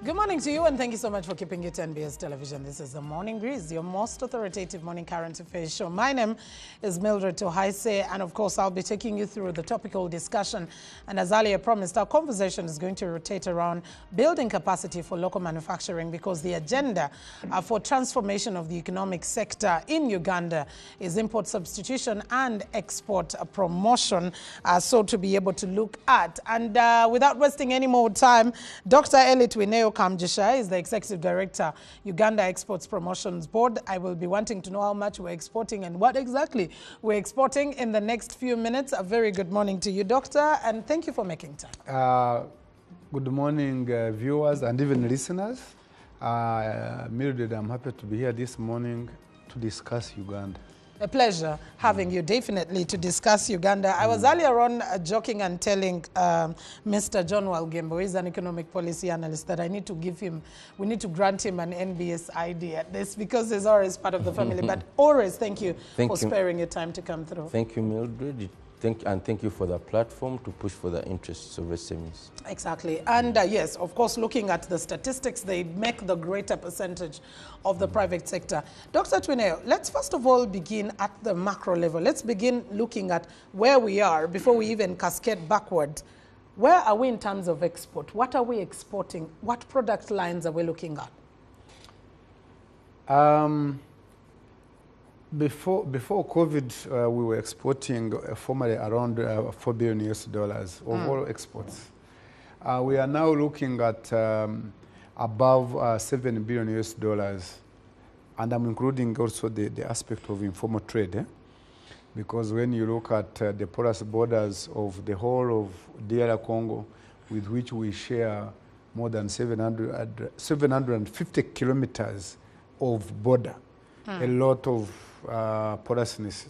Good morning to you, and thank you so much for keeping it to NBS Television. This is the Morning Breeze, your most authoritative morning current affairs show. My name is Mildred Tohaise, and of course, I'll be taking you through the topical discussion. And as earlier promised, our conversation is going to rotate around building capacity for local manufacturing, because the agenda for transformation of the economic sector in Uganda is import substitution and export promotion, so to be able to look at. And without wasting any more time, Dr. Eli Twineo Kamjisha is the Executive Director, Uganda Exports Promotions Board. I will be wanting to know how much we're exporting and what exactly we're exporting in the next few minutes. A very good morning to you, Doctor, and thank you for making time. Good morning, viewers and even listeners. Mildred, I'm happy to be here this morning to discuss Uganda. A pleasure having you, definitely, to discuss Uganda. I was earlier on joking and telling Mr. John Walgembo, who is an economic policy analyst, that we need to grant him an NBS ID at this, because he's always part of the family. But always, thank you for sparing your time to come through. Thank you, Mildred. Thank you for the platform to push for the interests of SMEs. Exactly. And yes, of course, looking at the statistics, they make the greater percentage of the private sector. Dr. Twineo, let's first of all begin at the macro level. Let's begin looking at where we are before we even cascade backward. Where are we in terms of export? What are we exporting? What product lines are we looking at? Before COVID, we were exporting formally around $4 billion of all exports. We are now looking at above $7 billion, and I'm including also the aspect of informal trade, because when you look at the porous borders of the whole of DR Congo, with which we share more than 750 kilometers of border, a lot of porousness.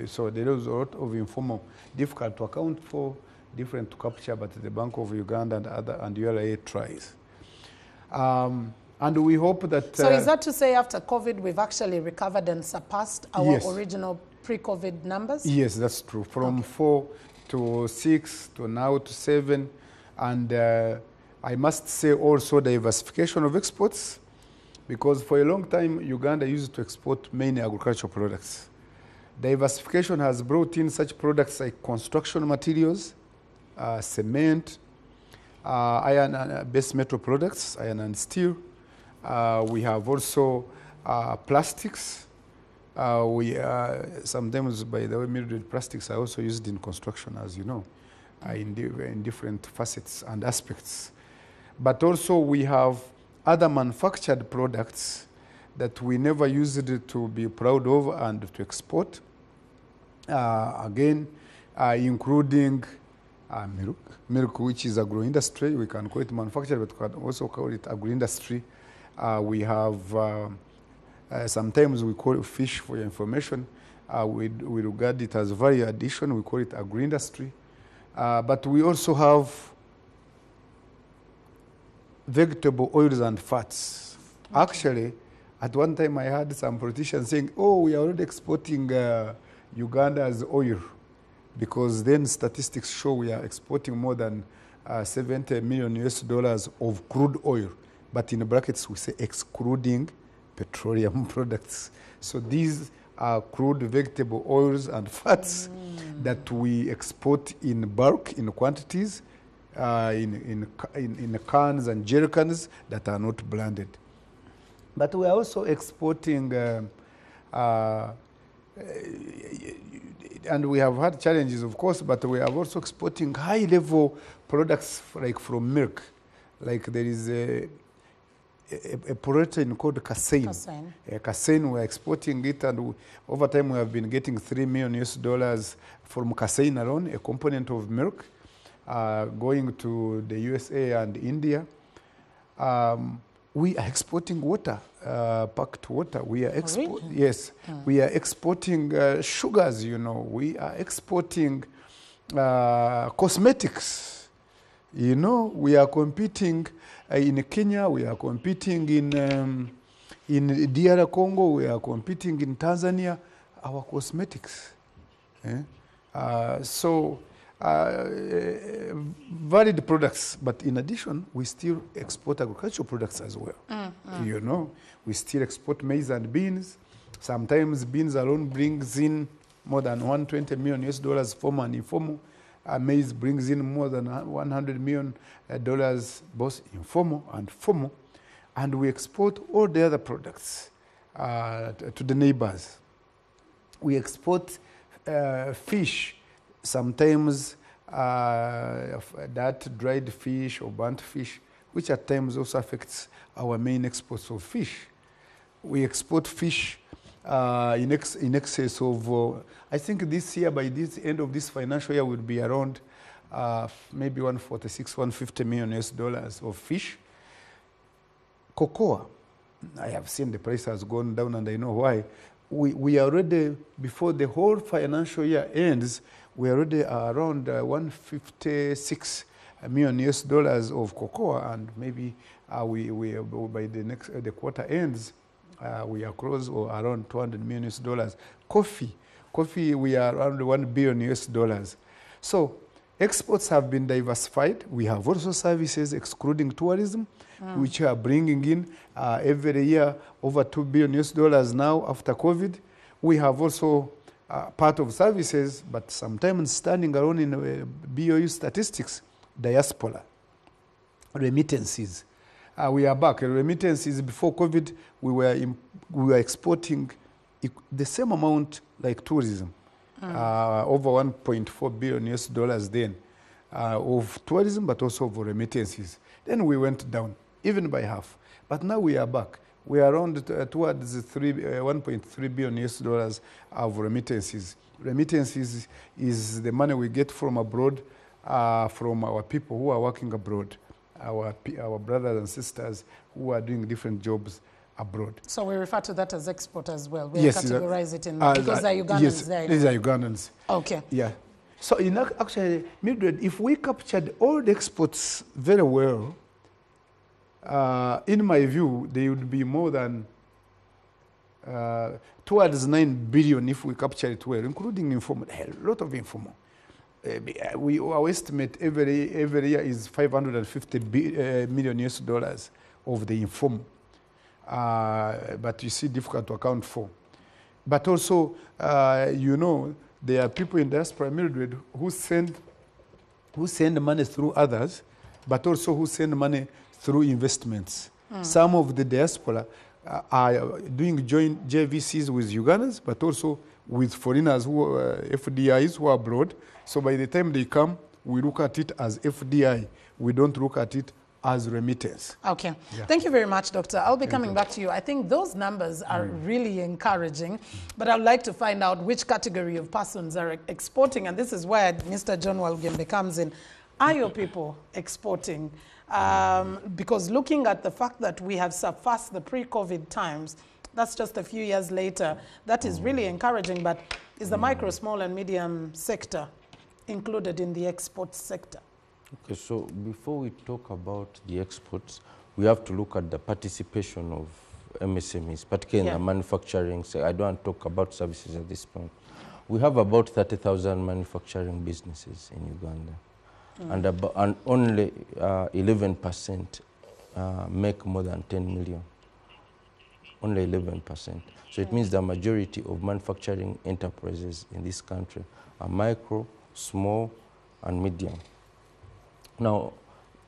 So there is a lot of informal, difficult to account for, different to capture, but the Bank of Uganda and ULA tries. And we hope that... So is that to say after COVID, we've actually recovered and surpassed our original pre-COVID numbers? Yes, that's true. From 4 to 6 to now to 7. And I must say also diversification of exports, because for a long time, Uganda used to export mainly agricultural products. Diversification has brought in such products like construction materials, cement, iron and base metal products, iron and steel. We have also plastics. Sometimes, by the way, Mildred, plastics are also used in construction, as you know, in different facets and aspects. But also we have other manufactured products that we never used to be proud of and to export. Again, including milk, which is agro-industry. We can call it manufactured, but we can also call it agro-industry. We have, sometimes we call it fish, for your information. We regard it as value addition. We call it agro-industry. But we also have vegetable oils and fats. Actually, at one time I had some politicians saying, oh, we are already exporting Uganda's oil, because then statistics show we are exporting more than $70 million of crude oil. But in brackets, we say excluding petroleum products. So these are crude vegetable oils and fats that we export in bulk, in quantities, in cans and jerry cans that are not blended. But we are also exporting, and we have had challenges, of course, but we are also exporting high-level products, like from milk. Like there is a protein called casein. Casein, we are exporting it, and over time we have been getting $3 million from casein alone, a component of milk. Going to the USA and India. We are exporting water, packed water. We are we are exporting sugars, you know. We are exporting cosmetics. You know, we are competing in Kenya, we are competing in DR Congo, we are competing in Tanzania, our cosmetics. So varied products, but in addition, we still export agricultural products as well. You know, we still export maize and beans. Sometimes beans alone brings in more than $120 million US, formal and informal. Maize brings in more than $100 million, both informal and formal. And we export all the other products to the neighbors. We export fish, sometimes that dried fish or burnt fish, which at times also affects our main exports of fish. We export fish in excess of, I think this year, by this end of this financial year, would be around maybe $146, $150 million US of fish. Cocoa, I have seen the price has gone down, and I know why. We are already, before the whole financial year ends, we are already around $156 million US of cocoa, and maybe by the quarter ends, we are close or around $200 million US. Coffee, we are around $1 billion US. So exports have been diversified. We have also services excluding tourism, which are bringing in every year over $2 billion US now after COVID. We have also part of services, but sometimes standing alone in BOU statistics, diaspora, remittances. We are back. Remittances before COVID, we were exporting the same amount like tourism, over $1.4 billion US then of tourism, but also of remittances. Then we went down, even by half. But now we are back. We are around towards $1.3 billion US of remittances. Remittances is the money we get from abroad, from our people who are working abroad, our brothers and sisters who are doing different jobs abroad. So we refer to that as export as well. We yes, categorize it in because they're Ugandans. Yes, there. These are Ugandans. Okay. Yeah. So actually, Mildred, if we captured all the exports very well, in my view, they would be more than towards 9 billion if we capture it well, including informal, a lot of informal. Our estimate every year is $550 million US of the informal. But you see, difficult to account for. But also, you know, there are people in diaspora, Mildred, who send money through others, but also who send money through investments. Some of the diaspora are doing joint JVCs with Ugandans, but also with foreigners who are FDIs who are abroad. So by the time they come, we look at it as FDI. We don't look at it as remittance. Okay. Yeah. Thank you very much, Doctor. I'll be coming back to you. I think those numbers are really encouraging, but I'd like to find out which category of persons are exporting, and this is where Mr. John Walugembe comes in. Are your people exporting? Because looking at the fact that we have surpassed the pre-COVID times, that's just a few years later, that is really encouraging, but is the micro, small and medium sector included in the export sector? Okay, so before we talk about the exports, we have to look at the participation of MSMEs, particularly in the manufacturing. So I don't want to talk about services at this point. We have about 30,000 manufacturing businesses in Uganda, and only 11% make more than 10 million. Only 11%. So it means the majority of manufacturing enterprises in this country are micro, small, and medium. Now,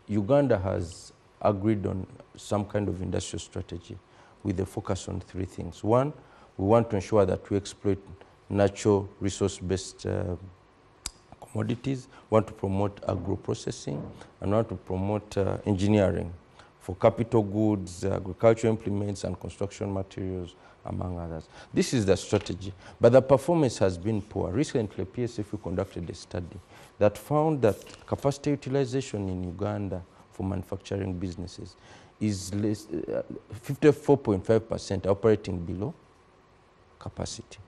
Uganda has agreed on some kind of industrial strategy with a focus on three things. One, we want to ensure that we exploit natural resource-based commodities, want to promote agro-processing, and want to promote engineering for capital goods, agricultural implements, and construction materials, among others. This is the strategy, but the performance has been poor. Recently, PSFU conducted a study that found that capacity utilization in Uganda for manufacturing businesses is 54.5% operating below capacity.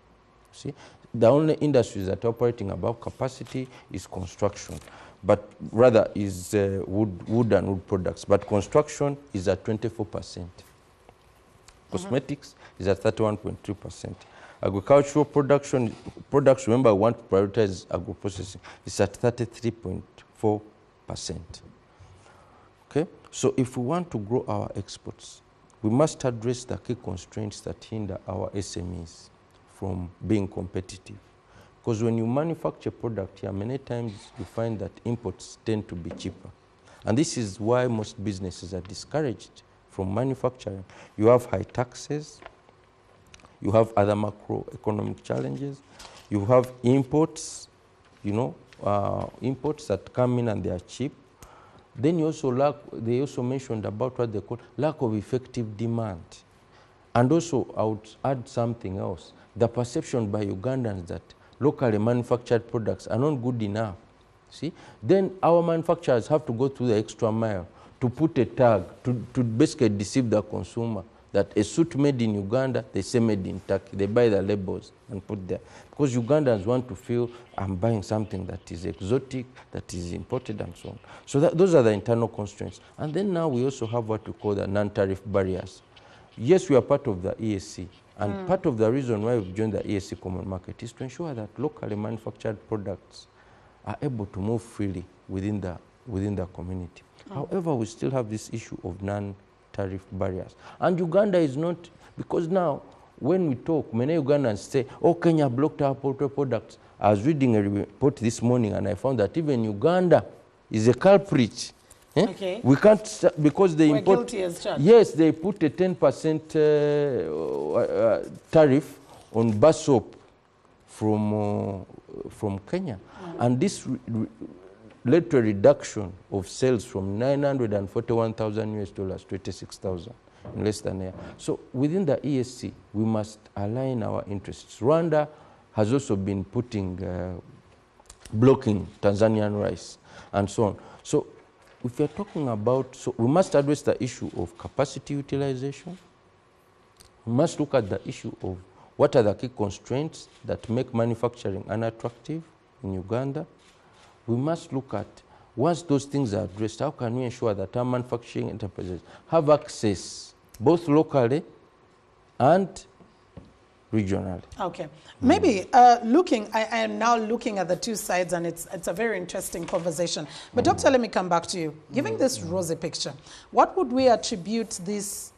See, the only industries that are operating above capacity is construction, but rather is wood and wood products. But construction is at 24%. Cosmetics is at 31.2%. Agricultural production, remember, I want to prioritize agro-processing, is at 33.4%. Okay? So if we want to grow our exports, we must address the key constraints that hinder our SMEs from being competitive. Because when you manufacture product here, many times you find that imports tend to be cheaper. And this is why most businesses are discouraged from manufacturing. You have high taxes, you have other macroeconomic challenges, you have imports, imports that come in and they are cheap. Then you also they also mentioned about what they call lack of effective demand. And also, I would add something else. The perception by Ugandans that locally manufactured products are not good enough. See? Then our manufacturers have to go through the extra mile to put a tag, to basically deceive the consumer that a suit made in Uganda, they say made in Turkey. They buy the labels and put there. Because Ugandans want to feel, I'm buying something that is exotic, that is imported and so on. So those are the internal constraints. And then now we also have what we call the non-tariff barriers. Yes, we are part of the EAC. And part of the reason why we've joined the EAC Common Market is to ensure that locally manufactured products are able to move freely within the community. However, we still have this issue of non-tariff barriers. And Uganda is not, because now when we talk, many Ugandans say, oh, Kenya blocked our poultry products. I was reading a report this morning and I found that even Uganda is a culprit. Okay. We can't, because they import. Guilty as charged. Yes, they put a 10% tariff on bar soap from Kenya. And this led to a reduction of sales from $941,000 to 86,000 in less than a year. So within the ESC, we must align our interests. Rwanda has also been blocking Tanzanian rice and so on. So if you're talking about, so we must address the issue of capacity utilization. We must look at the issue of what are the key constraints that make manufacturing unattractive in Uganda. We must look at, once those things are addressed, how can we ensure that our manufacturing enterprises have access both locally and regionally. Okay. Maybe I am now looking at the two sides, and it's a very interesting conversation. But Doctor, let me come back to you. Giving this rosy picture, what would we attribute this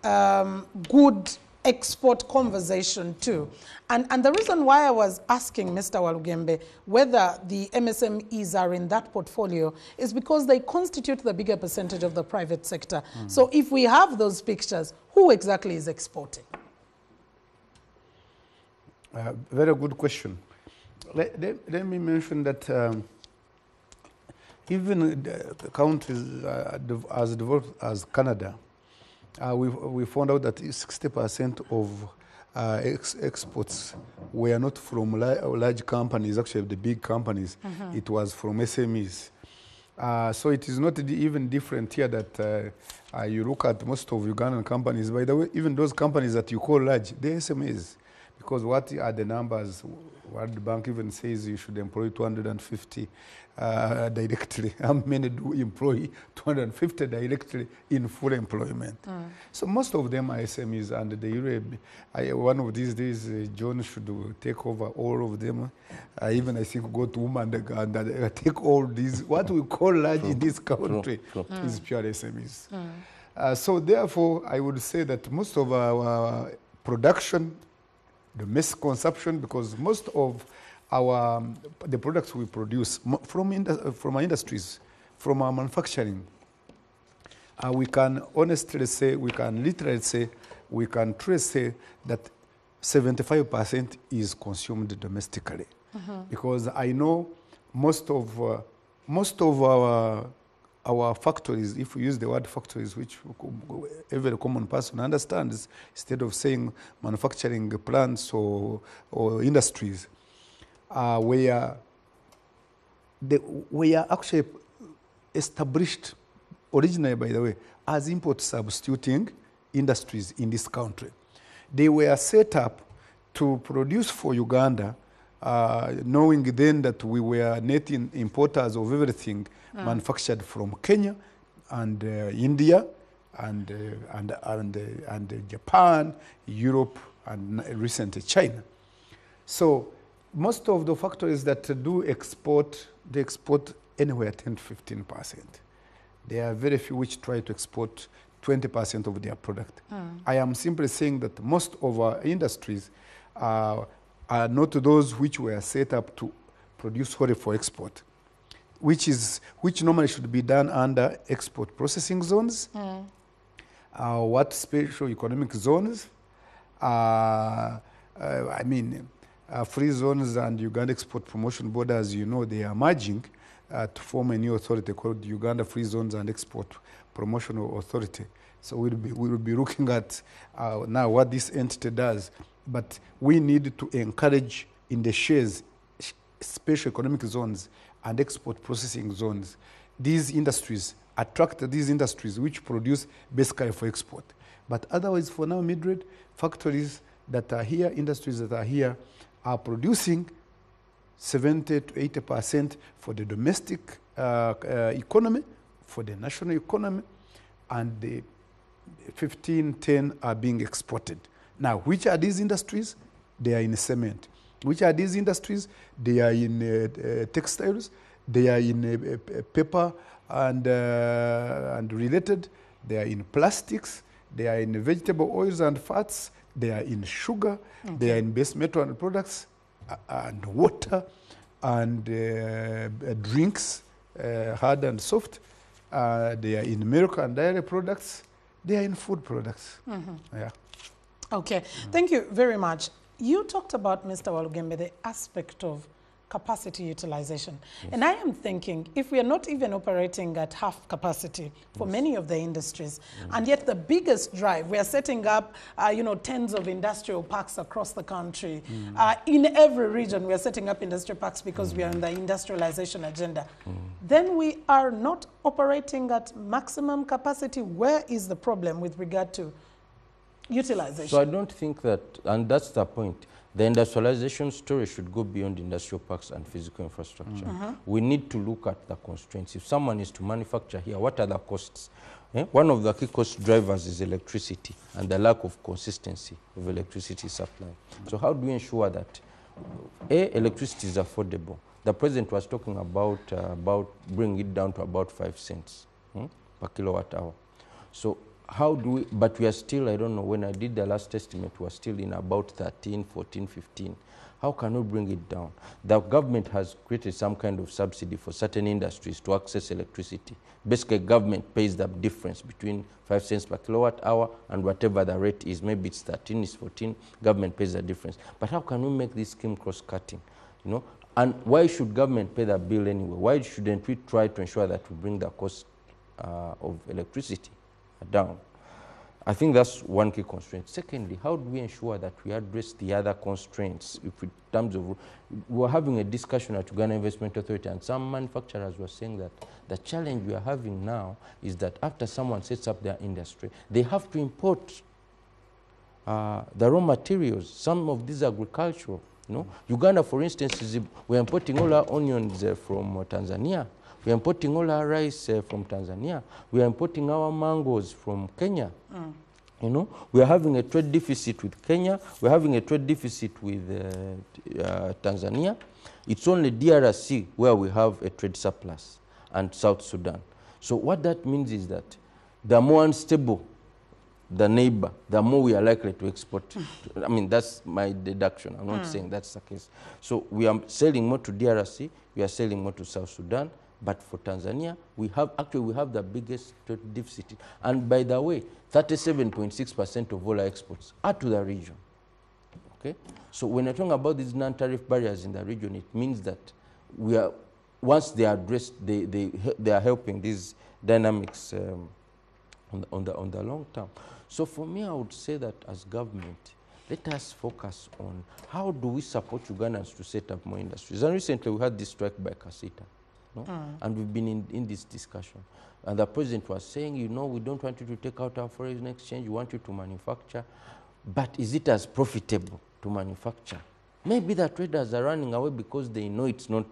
good export conversation to? And the reason why I was asking Mr. Walugembe whether the MSMEs are in that portfolio is because they constitute the bigger percentage of the private sector. So if we have those pictures, who exactly is exporting? Very good question. Let me mention that even the countries as developed as Canada, we found out that 60% of exports were not from large companies, actually the big companies. It was from SMEs. So it is not even different here that you look at most of Ugandan companies. By the way, even those companies that you call large, they're SMEs. Because what are the numbers? World Bank even says you should employ 250 directly. How many do employ 250 directly in full employment? So most of them are SMEs, and one of these days, John should take over all of them. Even I think go to woman and take all these. What we call large in this country is pure SMEs. So therefore, I would say that most of our production, domestic consumption, because most of the products we produce from our industries, from our manufacturing, we can honestly say, we can literally say, we can truly say that 75% is consumed domestically. Because I know most of our factories, if we use the word factories, which every common person understands, instead of saying manufacturing plants or industries, we are actually established originally, by the way, as import substituting industries in this country. They were set up to produce for Uganda, knowing then that we were net importers of everything manufactured from Kenya and India and Japan, Europe, and recently China. So most of the factories that do export, they export anywhere 10 to 15%. There are very few which try to export 20% of their product. I am simply saying that most of our industries are not those which were set up to produce wholly for export, which normally should be done under export processing zones, what special economic zones, free zones and Uganda Export Promotion Board, as you know, they are merging to form a new authority called Uganda Free Zones and Export Promotional Authority. So we will be looking at now what this entity does. But we need to encourage in the shares, special economic zones and export processing zones, these industries, attract these industries which produce basically for export. But otherwise, for now, Mildred, factories that are here, industries that are here, are producing 70 to 80% for the domestic economy, for the national economy, and the 10 are being exported. Now, which are these industries? They are in cement. Which are these industries? They are in textiles, they are in paper and related, they are in plastics, they are in vegetable oils and fats, they are in sugar, they are in base metal and products, and water, and drinks, hard and soft. They are in milk and dairy products. They are in food products. Yeah. Okay, thank you very much. You talked about, Mr. Walugembe, the aspect of capacity utilization. Yes. And I am thinking, if we are not even operating at half capacity for many of the industries, and yet the biggest drive, we are setting up, tens of industrial parks across the country. In every region, we are setting up industrial parks because we are on the industrialization agenda. Then we are not operating at maximum capacity. Where is the problem with regard to utilization? So I don't think that, and that's the point, the industrialization story should go beyond industrial parks and physical infrastructure. We need to look at the constraints. If someone is to manufacture here, what are the costs? One of the key cost drivers is electricity and the lack of consistency of electricity supply. So how do we ensure that electricity is affordable? The president was talking about bringing it down to about 5 cents per kilowatt hour. So how do we, but we are still, I don't know, when I did the last estimate, we are still in about 13, 14, 15. How can we bring it down? The government has created some kind of subsidy for certain industries to access electricity. Basically, government pays the difference between 5 cents per kilowatt hour and whatever the rate is. Maybe it's 13, it's 14, government pays the difference. But how can we make this scheme cross-cutting? And why should government pay the bill anyway? Why shouldn't we try to ensure that we bring the cost of electricity down? I think that's one key constraint. Secondly, how do we ensure that we address the other constraints? If in terms of, we were having a discussion at Uganda Investment Authority, and some manufacturers were saying that the challenge we are having now is that after someone sets up their industry, they have to import the raw materials. Some of these agricultural. Uganda, for instance, we're importing all our onions from Tanzania. We are importing all our rice from Tanzania. We are importing our mangoes from Kenya. We are having a trade deficit with Kenya. We are having a trade deficit with Tanzania. It's only DRC where we have a trade surplus, and South Sudan. So what that means is that the more unstable the neighbor, the more we are likely to export. I mean, that's my deduction. I'm not saying that's the case. So we are selling more to DRC. We are selling more to South Sudan. But for Tanzania, we have the biggest trade deficit. And by the way, 37.6% of all our exports are to the region. Okay? So when you're talking about these non-tariff barriers in the region, it means that we are, once they are addressed, they are helping these dynamics on the long term. So for me, I would say that as government, let us focus on how do we support Ugandans to set up more industries. And recently we had this strike by Kasita. And we've been in this discussion. And the president was saying, we don't want you to take out our foreign exchange, we want you to manufacture. But is it as profitable to manufacture? Maybe the traders are running away because they know it's not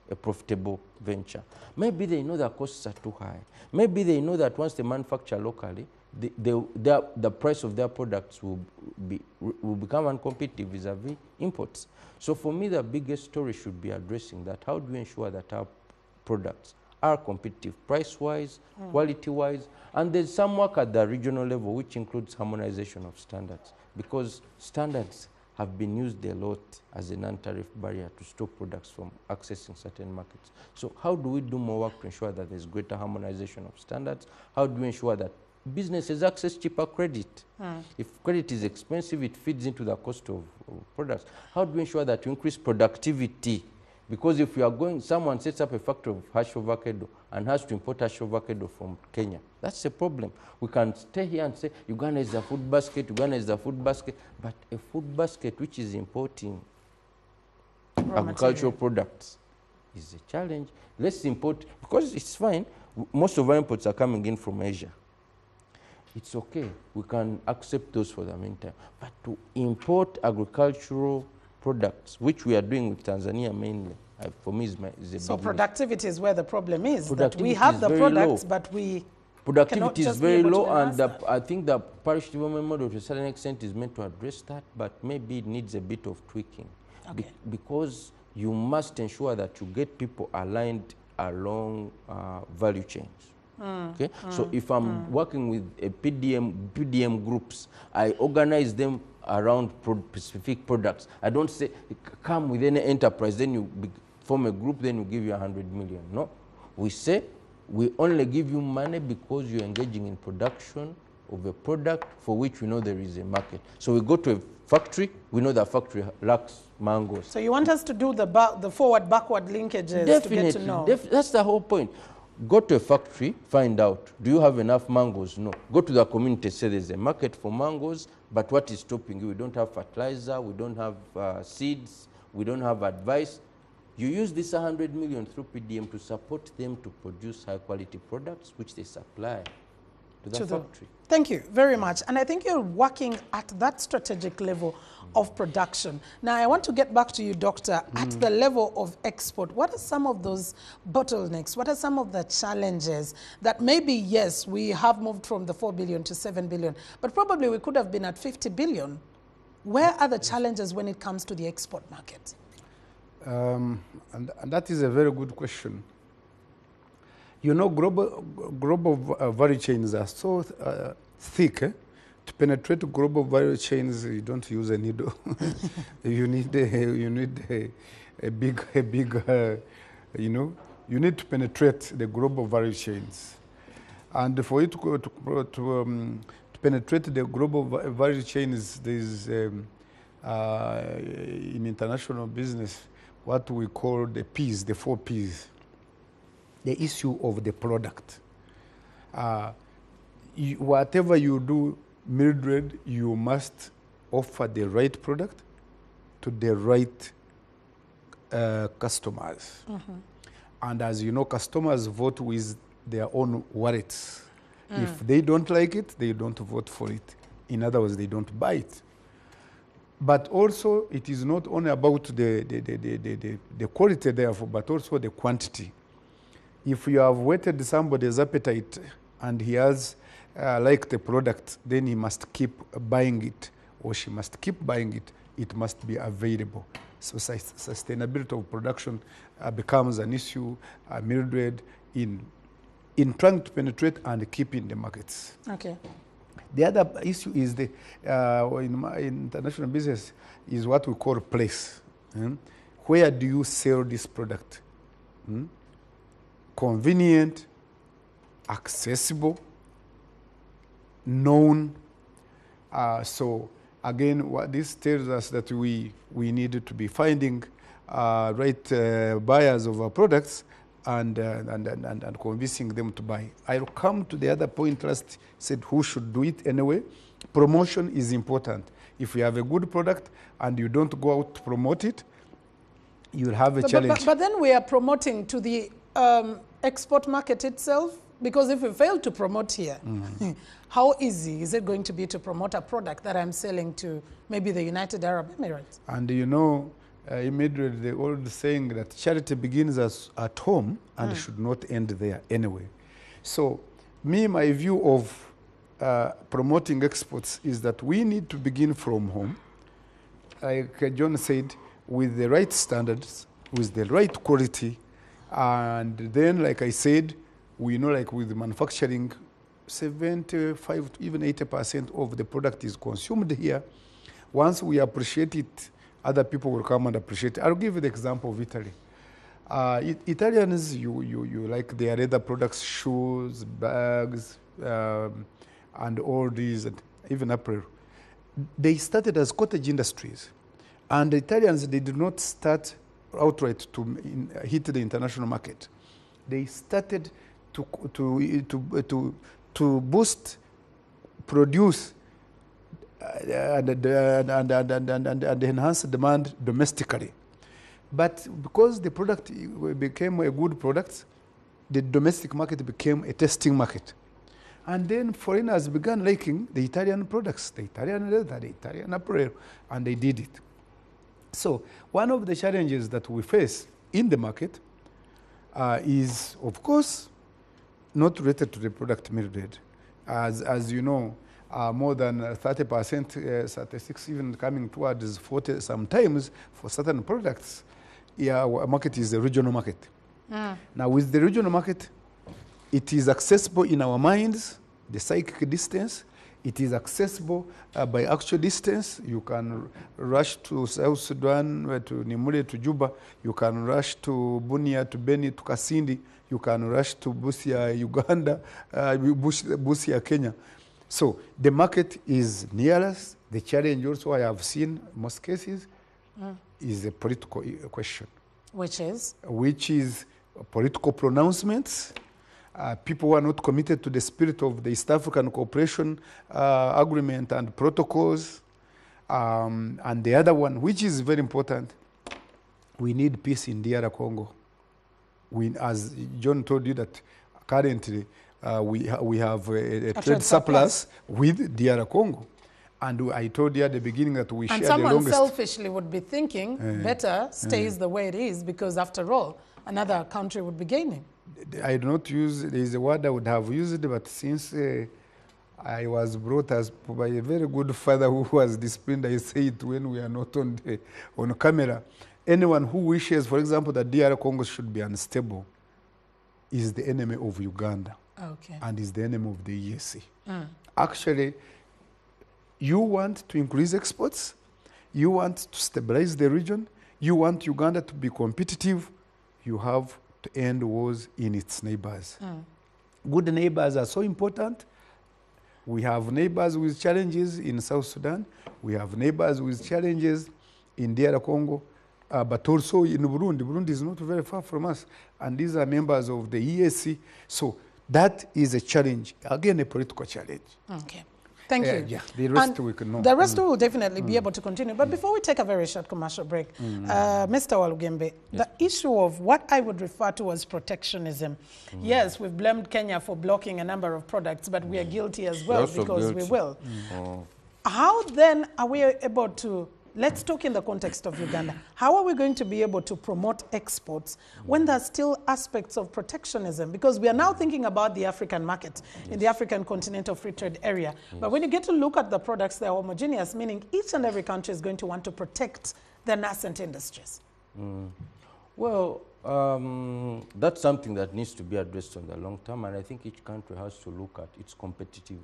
a profitable venture. Maybe they know the costs are too high. Maybe they know that once they manufacture locally, the price of their products will become uncompetitive vis-a-vis imports. So for me, the biggest story should be addressing that. How do we ensure that our products are competitive price-wise, quality-wise, and there's some work at the regional level which includes harmonization of standards, because standards have been used a lot as a non-tariff barrier to stop products from accessing certain markets. So how do we do more work to ensure that there's greater harmonization of standards? How do we ensure that businesses access cheaper credit? If credit is expensive, it feeds into the cost of products. How do we ensure that we increase productivity? Because if we are going, someone sets up a factory of hash avocado and has to import hash avocado from Kenya, that's a problem. We can stay here and say, Uganda is the food basket, Uganda is the food basket, but a food basket which is importing agricultural products is a challenge. Let's import, because it's fine, most of our imports are coming in from Asia. It's okay, we can accept those for the meantime. But to import agricultural products, which we are doing with Tanzania mainly, for me is a So big productivity is where the problem is, that Productivity we have is the very products, low. but we Productivity is just be very able to low, and enhance I think the parish development model to a certain extent is meant to address that, but maybe it needs a bit of tweaking. Okay. Because you must ensure that you get people aligned along value chains. Okay? So if I'm working with a PDM groups, I organize them around specific products. I don't say, come with any enterprise, then you form a group, then we give you 100 million. No. We say, we only give you money because you're engaging in production of a product for which we know there is a market. So we go to a factory, we know the factory lacks mangoes. So you want us to do the forward-backward linkages to get to know? That's the whole point. Go to a factory, find out, do you have enough mangoes? No. Go to the community, say there's a market for mangoes, but what is stopping you? We don't have fertilizer, we don't have seeds, we don't have advice. You use this 100 million through PDM to support them to produce high-quality products, which they supply to the factory. Thank you very much. And I think you're working at that strategic level of production. Now, I want to get back to you, Doctor. At the level of export, what are some of those bottlenecks? What are some of the challenges that maybe, yes, we have moved from the 4 billion to 7 billion, but probably we could have been at 50 billion. Where are the challenges when it comes to the export market? And that is a very good question. You know, global value chains are so thick. To penetrate global value chains, you don't use a needle. you need a big, you know, you need to penetrate the global value chains. And for you to penetrate the global value chains, there is in international business what we call the P's, the 4 P's. The issue of the product. Whatever you do, Mildred, you must offer the right product to the right customers. And as you know, customers vote with their own wallets. If they don't like it, they don't vote for it. In other words, they don't buy it. But also, it is not only about the quality, therefore, but also the quantity. If you have whetted somebody's appetite and he has liked the product, then he must keep buying it, or she must keep buying it. It must be available. So sustainability of production becomes an issue, Mildred, in trying to penetrate and keep in the markets. Okay. The other issue is in international business is what we call place. Where do you sell this product? Convenient, accessible, known. So again, what this tells us that we need to be finding right buyers of our products and convincing them to buy. I'll come to the other point last said who should do it anyway. Promotion is important. If you have a good product and you don't go out to promote it, you'll have a challenge. But then we are promoting to the export market itself, because if we fail to promote here, how easy is it going to be to promote a product that I'm selling to maybe the United Arab Emirates? And you know, immediately the old saying that charity begins at home and should not end there anyway. So my view of promoting exports is that we need to begin from home, like John said, with the right standards, with the right quality, and then, like I said, we know, like with manufacturing, 75 to even 80% of the product is consumed here. Once we appreciate it, other people will come and appreciate it. I'll give you the example of Italy. Italians, you like their leather products, shoes, bags, and all these, and even apparel. They started as cottage industries. And the Italians, they did not start outright to hit the international market. They started to boost, produce, and enhance demand domestically. But because the product became a good product, the domestic market became a testing market. And then foreigners began liking the Italian products, the Italian leather, the Italian apparel, and they did it. So one of the challenges that we face in the market is, of course, not related to the product mildred. As you know, more than 30%, 36, even coming towards 40 sometimes for certain products, our market is a regional market. Now with the regional market, it is accessible in our minds, the psychic distance. It is accessible by actual distance. You can rush to South Sudan, to Nimule, to Juba. You can rush to Bunia, to Beni, to Kasindi. You can rush to Busia, Uganda, Busia, Kenya. So the market is near us. The challenge also I have seen in most cases is a political question. Which is? Which is political pronouncements. People who are not committed to the spirit of the East African Cooperation Agreement and protocols. And the other one, which is very important, we need peace in DR Congo. As John told you that currently we have a trade surplus with DR Congo. And I told you at the beginning that we share the longest. And someone selfishly would be thinking, better stays the way it is, because after all, another country would be gaining. I do not use, there is a word I would have used, but since I was brought as by a very good father who was disciplined, I say it when we are not on camera. Anyone who wishes, for example, that DR Congo should be unstable is the enemy of Uganda. And is the enemy of the EAC. Actually, you want to increase exports, you want to stabilize the region, you want Uganda to be competitive, you have to end wars in its neighbors. Good neighbors are so important. We have neighbors with challenges in South Sudan. We have neighbors with challenges in DR Congo, but also in Burundi. Burundi is not very far from us. And these are members of the EAC. So that is a challenge, again, a political challenge. Okay. Thank you. Yeah, the rest we can know. The rest we will definitely be able to continue. But before we take a very short commercial break, Mr. Walugembe, the issue of what I would refer to as protectionism. Yes, we've blamed Kenya for blocking a number of products, but we are guilty as well because we will. How then are we able to, let's talk in the context of Uganda, how are we going to be able to promote exports when there's still aspects of protectionism? Because we are now thinking about the African market in the African continental free trade area. But when you get to look at the products, they're homogeneous, meaning each and every country is going to want to protect their nascent industries. Well, that's something that needs to be addressed on the long term, and I think each country has to look at its competitive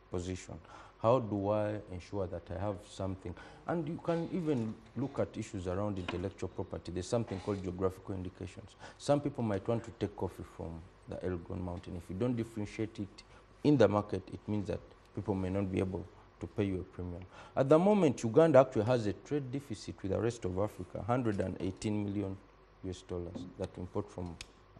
position. How do I ensure that I have something? And you can even look at issues around intellectual property. There's something called geographical indications. Some people might want to take coffee from the Elgon Mountain. If you don't differentiate it in the market, it means that people may not be able to pay you a premium. At the moment, Uganda actually has a trade deficit with the rest of Africa, 118 million US dollars that we import from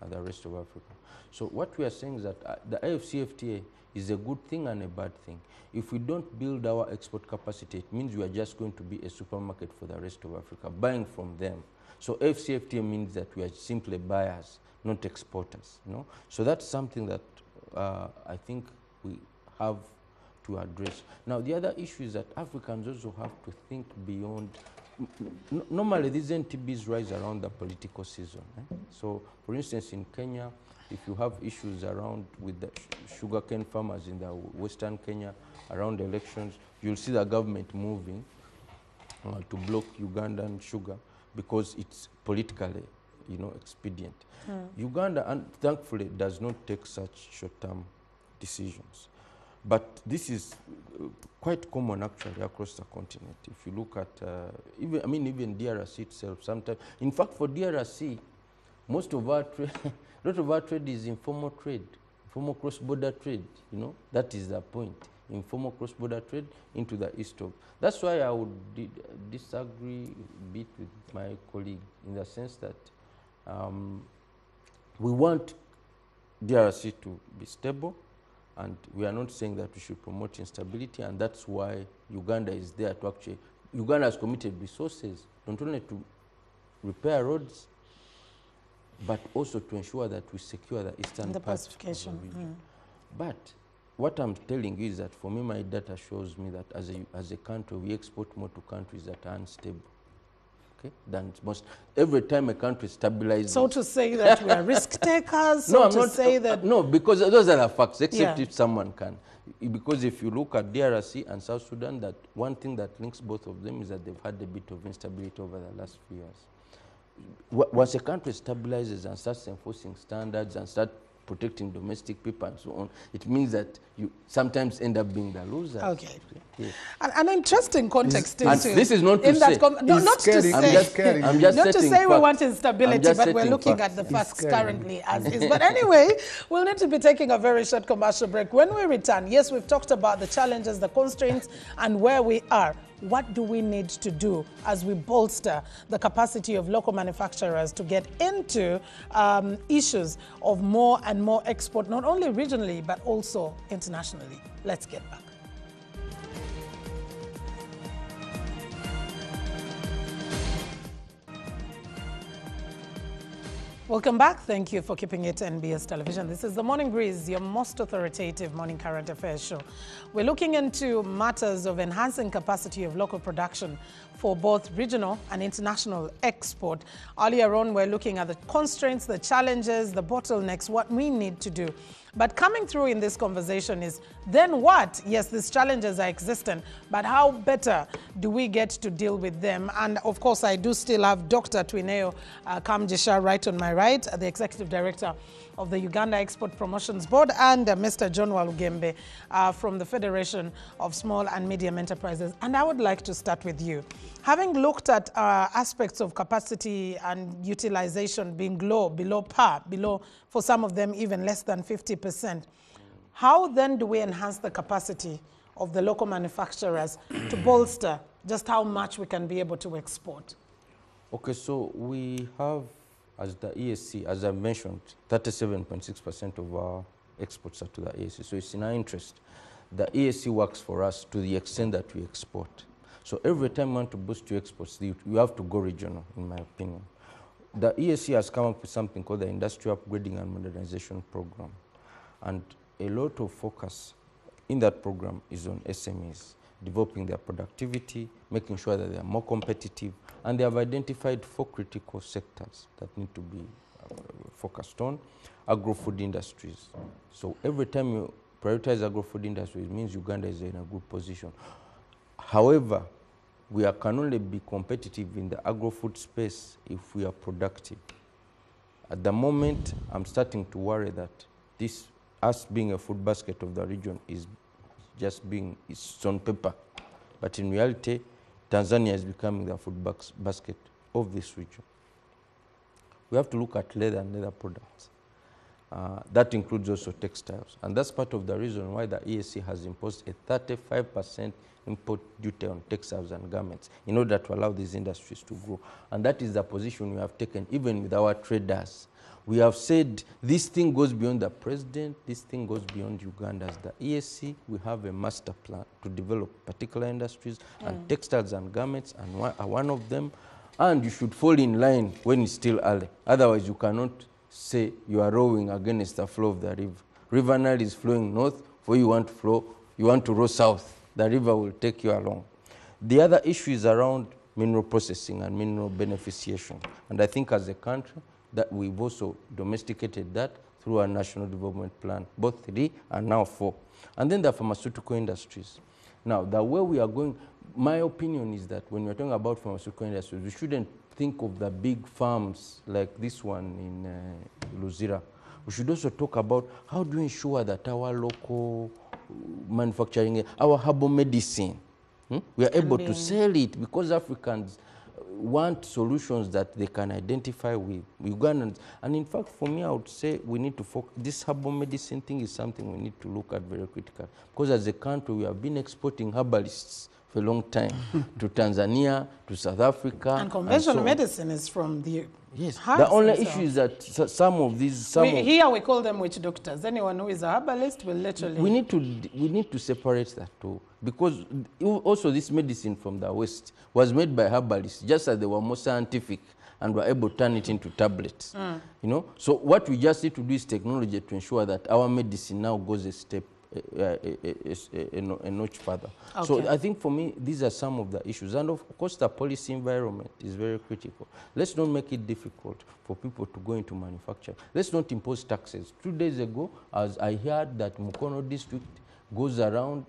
the rest of Africa. So what we are saying is that the AFCFTA is a good thing and a bad thing. If we don't build our export capacity, it means we are just going to be a supermarket for the rest of Africa, buying from them. So AFCFTA means that we are simply buyers, not exporters. You know? So that's something that I think we have to address. Now, the other issue is that Africans also have to think beyond normally these NTBs rise around the political season. So, for instance, in Kenya, if you have issues around with the sugarcane farmers in the Western Kenya around elections, you'll see the government moving to block Ugandan sugar because it's politically, expedient. Uganda, and thankfully, does not take such short-term decisions. But this is quite common actually across the continent. If you look at, even DRC itself, sometimes, in fact, for DRC, most of our trade, a lot of our trade is informal trade, informal cross-border trade, that is the point, informal cross-border trade into the east of. That's why I would disagree a bit with my colleague in the sense that we want DRC to be stable, and we are not saying that we should promote instability, and that's why Uganda is there to actually, Uganda has committed resources, not only to repair roads, but also to ensure that we secure the eastern part of the region. But what I'm telling you is that for me, my data shows me that as a country, we export more to countries that are unstable. Than most. Every time a country stabilizes. So to say that we are risk takers, no, so to say that... No, because those are the facts, except if someone can. Because if you look at DRC and South Sudan, that one thing that links both of them is that they've had a bit of instability over the last few years. Once a country stabilizes and starts enforcing standards and starts protecting domestic people and so on, it means that you sometimes end up being the loser. Okay. Yeah. An interesting context is this is not to say. Not to say. I'm just not to say facts. we want instability, but we're looking at the facts currently as is. But anyway, we'll need to be taking a very short commercial break. When we return, yes, we've talked about the challenges, the constraints, and where we are. What do we need to do as we bolster the capacity of local manufacturers to get into issues of more and more export, not only regionally, but also internationally? Let's get back. Welcome back. Thank you for keeping it NBS Television. This is the Morning Breeze, your most authoritative morning current affairs show. We're looking into matters of enhancing capacity of local production for both regional and international export. Earlier on, we're looking at the constraints, the challenges, the bottlenecks, what we need to do. But coming through in this conversation is, then what? Yes, these challenges are existent, but how better do we get to deal with them? And of course, I do still have Dr. Twineo Kamjisha right on my right, the Executive Director of the Uganda Export Promotions Board, and Mr. John Walugembe from the Federation of Small and Medium Enterprises. And I would like to start with you. Having looked at aspects of capacity and utilization being low, below par, below, for some of them, even less than 50%, how then do we enhance the capacity of the local manufacturers to bolster just how much we can be able to export? Okay, so we have, as the ESC, as I mentioned, 37.6% of our exports are to the ESC. So it's in our interest. The ESC works for us to the extent that we export. So every time we want to boost your exports, you have to go regional, in my opinion. The ESC has come up with something called the Industrial Upgrading and Modernization Program. And a lot of focus in that program is on SMEs, developing their productivity, making sure that they are more competitive, and they have identified 4 critical sectors that need to be focused on. Agro-food industries. So every time you prioritize agro-food industries, it means Uganda is in a good position. However, we can only be competitive in the agro-food space if we are productive. At the moment, I'm starting to worry that us being a food basket of the region is just it's on paper. But in reality, Tanzania is becoming the food basket of this region. We have to look at leather and leather products. That includes also textiles. And that's part of the reason why the ESC has imposed a 35% import duty on textiles and garments in order to allow these industries to grow. And that is the position we have taken even with our traders. We have said this thing goes beyond the president, this thing goes beyond Uganda. As the ESC, we have a master plan to develop particular industries, and textiles and garments are one of them. And you should fall in line when it's still early. Otherwise, you cannot say you are rowing against the flow of the river. River Nile is flowing north, where you want to row south. The river will take you along. The other issue is around mineral processing and mineral beneficiation. And I think as a country that we've also domesticated that through our National Development Plan, both 3 and now 4. And then the pharmaceutical industries. Now, the way we are going, my opinion is that when we're talking about pharmaceutical industries, we shouldn't think of the big farms like this one in Luzira. We should also talk about how do we ensure that our local manufacturing, our herbal medicine, we are able to sell it, because Africans want solutions that they can identify with Ugandans. And in fact, for me, I would say we need to focus. This herbal medicine thing is something we need to look at very critically, because as a country, we have been exporting herbalists for a long time to Tanzania, to South Africa. And conventional medicine is from the yes. The only issue is that some of these... Here we call them witch doctors. Anyone who is a herbalist will literally... We need to separate that too. Because also this medicine from the West was made by herbalists, just as they were more scientific and were able to turn it into tablets. You know? So what we just need to do is technology to ensure that our medicine now goes a step a notch further. Okay. So I think for me, these are some of the issues. And of course, the policy environment is very critical. Let's not make it difficult for people to go into manufacturing. Let's not impose taxes. 2 days ago, as I heard that Mukono district goes around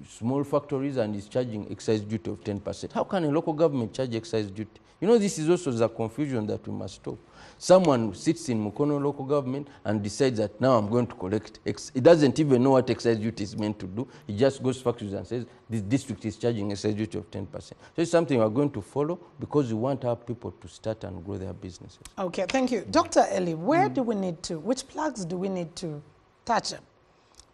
small factories and is charging excise duty of 10%. How can a local government charge excise duty? You know, this is also the confusion that we must stop. Someone sits in Mukono local government and decides that now I'm going to collect. He doesn't even know what excise duty is meant to do. He just goes to factories and says, this district is charging excise duty of 10%. So it's something we're going to follow because we want our people to start and grow their businesses. Okay, thank you. Dr. Eli, where do we need to, which plugs do we need to touch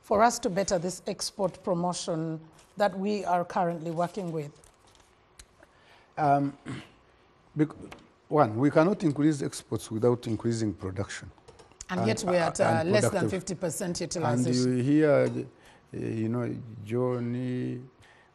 for us to better this export promotion that we are currently working with? One, we cannot increase exports without increasing production. And yet we're at less than 50% utilization. And you hear, you know, Johnny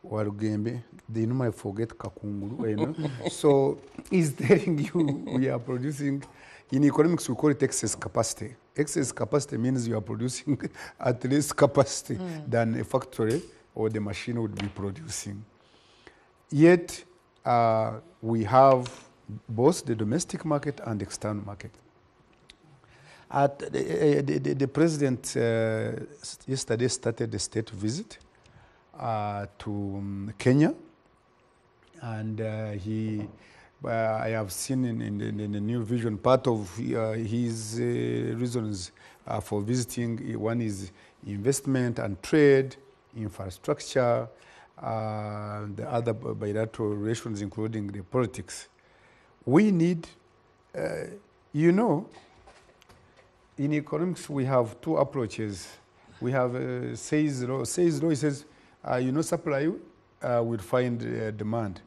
Warugembe, they might forget Kakunguru, you know. So he's telling you we are producing, in economics we call it excess capacity. Excess capacity means you are producing at least capacity than a factory or the machine would be producing. Yet we have both the domestic market and external market. The president yesterday started a state visit to Kenya, and I have seen in the new vision part of his reasons for visiting. One is investment and trade, infrastructure, the other bilateral relations, including the politics. We need, you know, in economics we have two approaches. We have Say's law. Say's law says, you know, supply will find demand.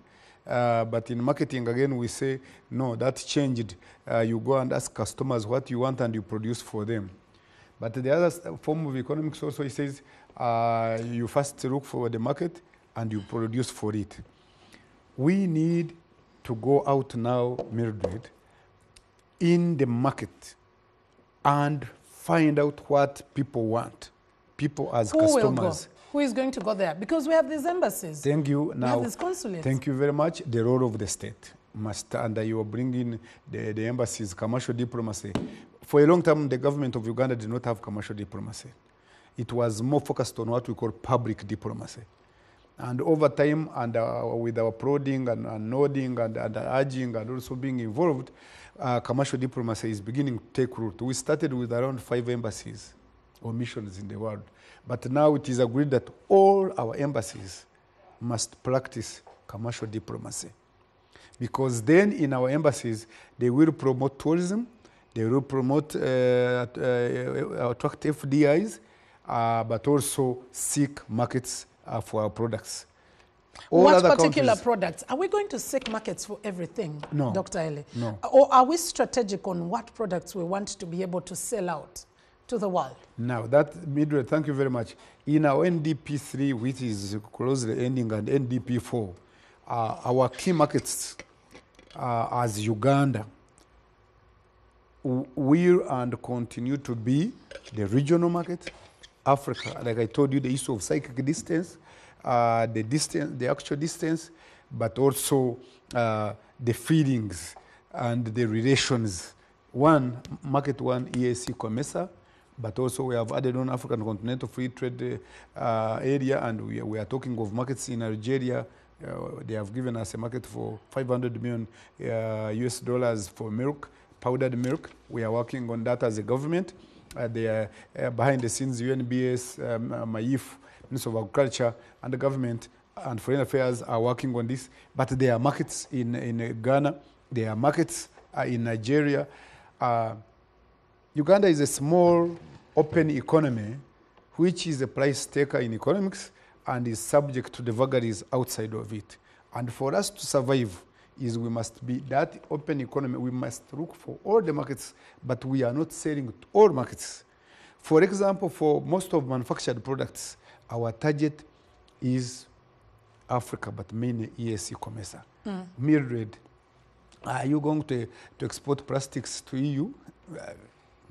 But in marketing, again, we say, no, that changed. You go and ask customers what you want and you produce for them. But the other form of economics also, it says, you first look for the market and you produce for it. We need to go out now, Mildred, in the market and find out what people want. People as customers. Who will go? Who is going to go there? Because we have these embassies. Thank you. Now, we have these consulates. Thank you very much. The role of the state must, and you are bringing the embassies, commercial diplomacy. For a long time, the government of Uganda did not have commercial diplomacy. It was more focused on what we call public diplomacy. And over time, and with our prodding and nodding and urging and also being involved, commercial diplomacy is beginning to take root. We started with around 5 embassies or missions in the world. But now it is agreed that all our embassies must practice commercial diplomacy. Because then in our embassies, they will promote tourism, they will promote attract FDIs, but also seek markets for our products. What particular products? Are we going to seek markets for everything, no, Dr. Eli? No. Or are we strategic on what products we want to be able to sell out to the world? Now, that, Mildred, thank you very much. In our NDP 3, which is closely ending, and NDP 4, our key markets as Uganda will and continue to be the regional market, Africa, like I told you, the issue of psychic distance, the actual distance, but also the feelings and the relations. Market one, EAC COMESA, but also we have added on African Continental Free Trade area, and we are talking of markets in Algeria. They have given us a market for $500 million US dollars for milk, powdered milk. We are working on that as a government. They are behind the scenes, UNBS, MAIF, Minister of Agriculture, and the government and Foreign Affairs are working on this. But there are markets in Ghana, there are markets in Nigeria. Uganda is a small, open economy, which is a price taker in economics and is subject to the vagaries outside of it. And for us to survive, we must be that open economy. We must look for all the markets, but we are not selling to all markets. For example, for most of manufactured products, our target is Africa, but mainly EAC COMESA. Mildred, are you going to export plastics to EU?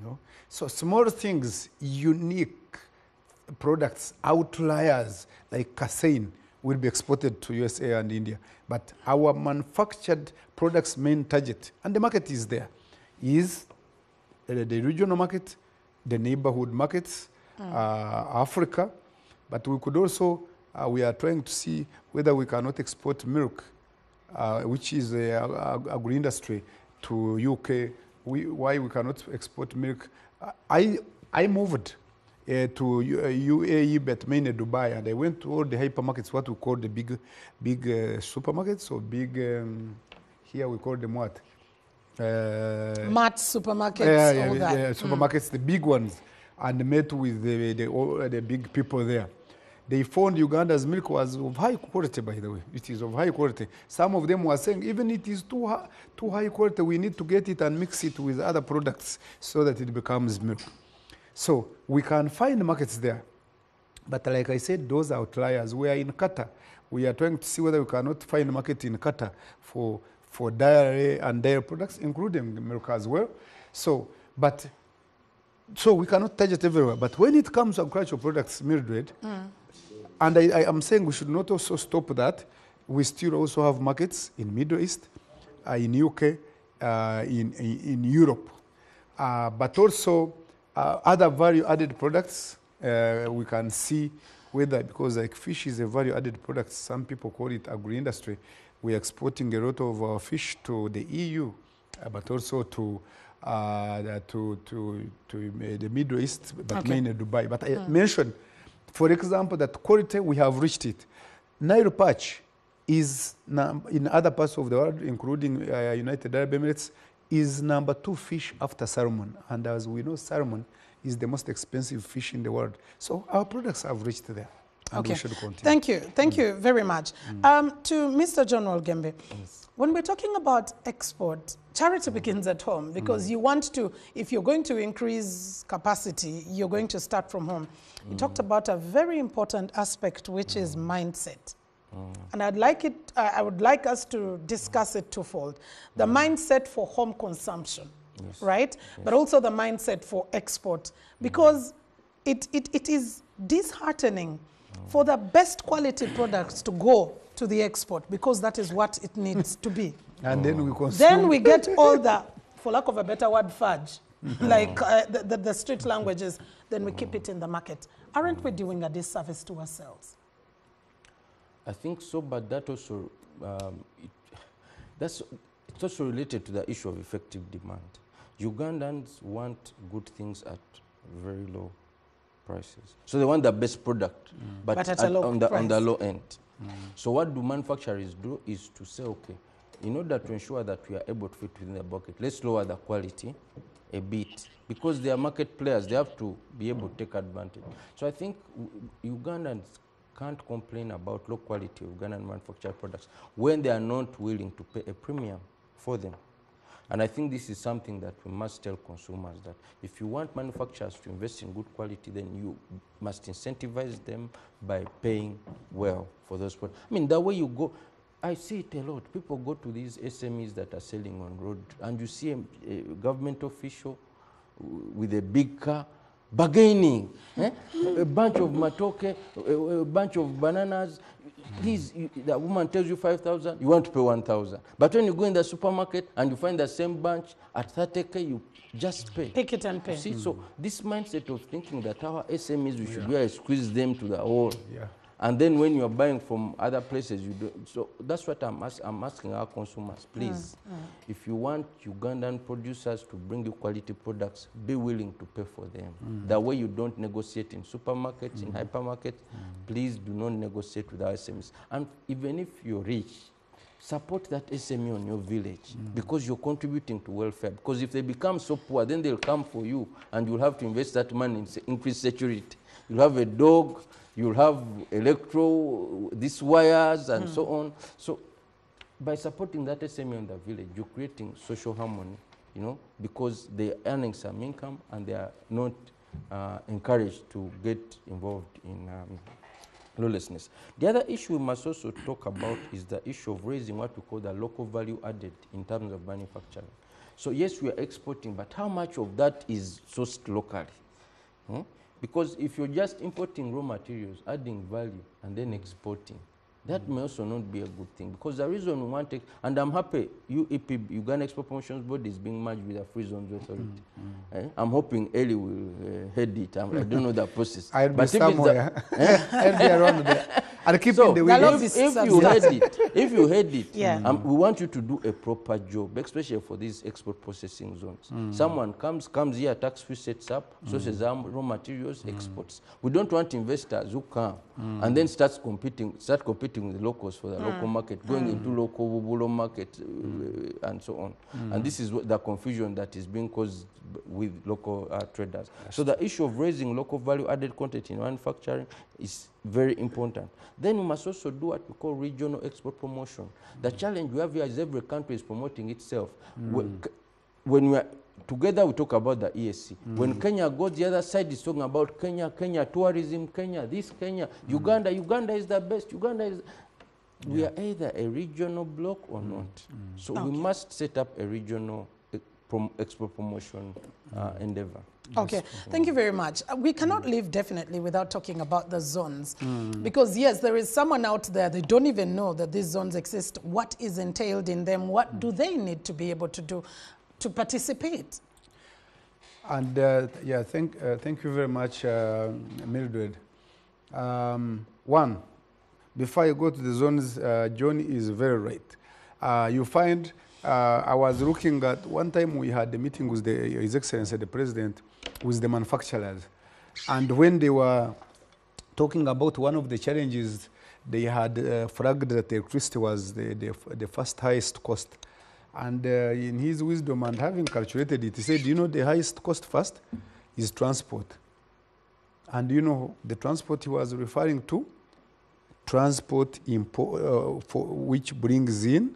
No. So small things, unique products, outliers like casein will be exported to USA and India. But our manufactured products' main target, and the market is there, is the regional market, the neighborhood markets, Africa. But we could also, we are trying to see whether we cannot export milk, which is agri-industry, to UK. Why we cannot export milk? I moved to UAE, but mainly Dubai, and I went to all the hypermarkets, what we call the big supermarkets, or big, here we call them what? Mart supermarkets, all that. Supermarkets, the big ones, and met with the big people there. They found Uganda's milk was of high quality, by the way. It is of high quality. Some of them were saying, even it is too high quality, we need to get it and mix it with other products so that it becomes milk. So we can find markets there. But like I said, those outliers. We are in Qatar. We are trying to see whether we cannot find a market in Qatar for dairy and dairy products, including milk as well. So we cannot target everywhere. But when it comes to agricultural products, Mildred, and I am saying we should not also stop that. We still also have markets in Middle East, in UK, in Europe, but also other value-added products. We can see whether, because like fish is a value-added product, some people call it agri-industry. We are exporting a lot of our fish to the EU, but also to the Middle East, but mainly Dubai. But I mentioned, for example, that quality, we have reached it. Nile perch is, in other parts of the world, including United Arab Emirates, is number 2 fish after salmon. And as we know, salmon is the most expensive fish in the world. So our products have reached there. And we should continue. Thank you. Thank you very much. To Mr. John Walgembe, when we're talking about export, charity begins at home, because you want to, if you're going to increase capacity, you're going to start from home. You talked about a very important aspect, which is mindset. And I would like us to discuss it twofold. The mindset for home consumption, right? But also the mindset for export, because it is disheartening for the best quality products to go to the export, because that is what it needs to be. And then we consume. Then we get all the, for lack of a better word, fudge, like the street languages, then we keep it in the market. Aren't we doing a disservice to ourselves? I think so, but that also, it's also related to the issue of effective demand. Ugandans want good things at very low prices. So they want the best product, but at a low on price. the low end. So what do manufacturers do is to say, okay, in order to ensure that we are able to fit within the bucket, let's lower the quality a bit, because they are market players. They have to be able to take advantage. So I think Ugandans can't complain about low quality Ugandan manufactured products when they are not willing to pay a premium for them. And I think this is something that we must tell consumers, that if you want manufacturers to invest in good quality, then you must incentivize them by paying well for those products. I mean, the way you go, I see it a lot. People go to these SMEs that are selling on road, and you see a government official with a big car bargaining, a bunch of matoke, a bunch of bananas. Please, the woman tells you 5,000, you want to pay 1,000. But when you go in the supermarket and you find the same bunch at 30K, you just pay. Pick it and pay. See, so this mindset of thinking that our SMEs, we should really squeeze them to the whole. Yeah. And then when you're buying from other places, you do. So that's what I'm asking our consumers. Please, if you want Ugandan producers to bring you quality products, be willing to pay for them. The way you don't negotiate in supermarkets, in hypermarkets, please do not negotiate with our SMEs. And even if you're rich, support that SME on your village because you're contributing to welfare. Because if they become so poor, then they'll come for you and you'll have to invest that money in increased security. You'll have a dog, you'll have these wires and so on. So by supporting that SME in the village, you're creating social harmony, you know, because they're earning some income and they are not encouraged to get involved in lawlessness. The other issue we must also talk about is the issue of raising what we call the local value added in terms of manufacturing. So yes, we are exporting, but how much of that is sourced locally? Because if you're just importing raw materials, adding value, and then exporting, that may also not be a good thing. Because the reason we want to, and I'm happy UEP, Uganda Export Promotions Board, is being merged with the Free Zones Authority. I'm hoping Eli will head it. I don't know the process. I'll be somewhere. I'll be around there. I'll keep in the way. If you head it, yeah. We want you to do a proper job, especially for these export processing zones. Someone comes here, tax free sets up, sources raw materials, exports. We don't want investors who come and then start competing with the locals for the local market, going into local Wubulo market and so on. And this is the confusion that is being caused with local traders. So the issue of raising local value added content in manufacturing is very important. Then we must also do what we call regional export promotion. The challenge we have here is every country is promoting itself. When we are together, we talk about the ESC. When Kenya goes, the other side is talking about Kenya tourism, Kenya, Uganda is the best, Uganda is... We are either a regional bloc or not. So we must set up a regional export promotion endeavor. Okay, thank you very much. We cannot live definitely without talking about the zones. Because yes, there is someone out there, they don't even know that these zones exist. What is entailed in them? What do they need to be able to do to participate? And yeah, thank you very much, Mildred. One, before you go to the zones, John is very right. You find, I was looking at, one time we had a meeting with His Excellency, the President, with the manufacturers. And when they were talking about one of the challenges, they had flagged that electricity was the first highest cost. And in his wisdom and having calculated it, he said, you know, the highest cost first is transport. And you know, the transport he was referring to, transport which brings in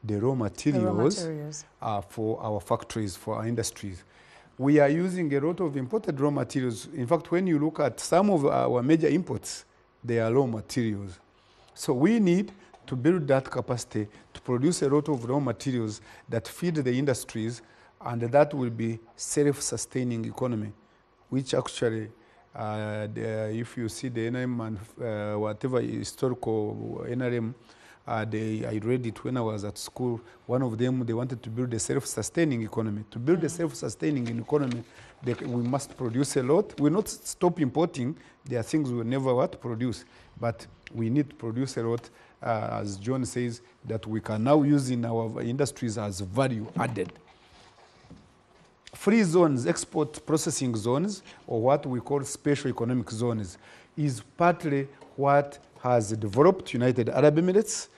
the raw materials, for our factories, for our industries. We are using a lot of imported raw materials. In fact, when you look at some of our major imports, they are raw materials. So we need to build that capacity to produce a lot of raw materials that feed the industries, and that will be self-sustaining economy, which actually, if you see the NRM and whatever historical NRM, I read it when I was at school. One of them, they wanted to build a self-sustaining economy. To build a self-sustaining economy, we must produce a lot. We'll not stop importing. There are things we'll never produce, but we need to produce a lot, as John says, that we can now use in our industries as value added. Free zones, export processing zones, or what we call special economic zones, is partly what has developed United Arab Emirates,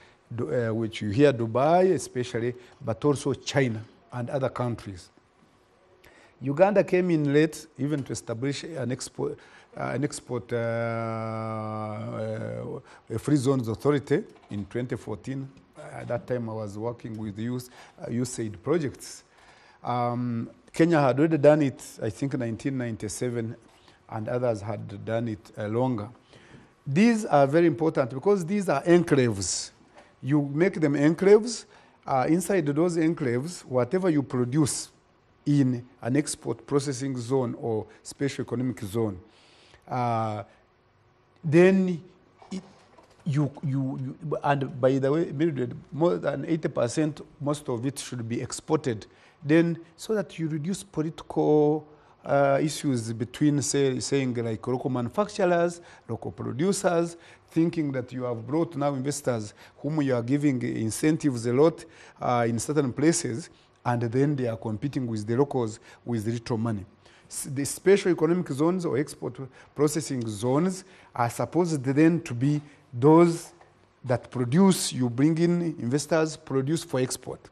which you hear Dubai especially, but also China and other countries. Uganda came in late even to establish an export free zones authority in 2014. At that time I was working with USAID projects. Kenya had already done it, I think, in 1997, and others had done it longer. These are very important because these are enclaves. You make them enclaves. Inside those enclaves, whatever you produce in an export processing zone or special economic zone, then and by the way, Mildred, more than 80%, most of it should be exported. Then, so that you reduce political issues between, saying like local manufacturers, local producers, thinking that you have brought now investors whom you are giving incentives a lot in certain places, and then they are competing with the locals with little money. The special economic zones or export processing zones are supposed then to be those that produce, you bring in investors, produce for export.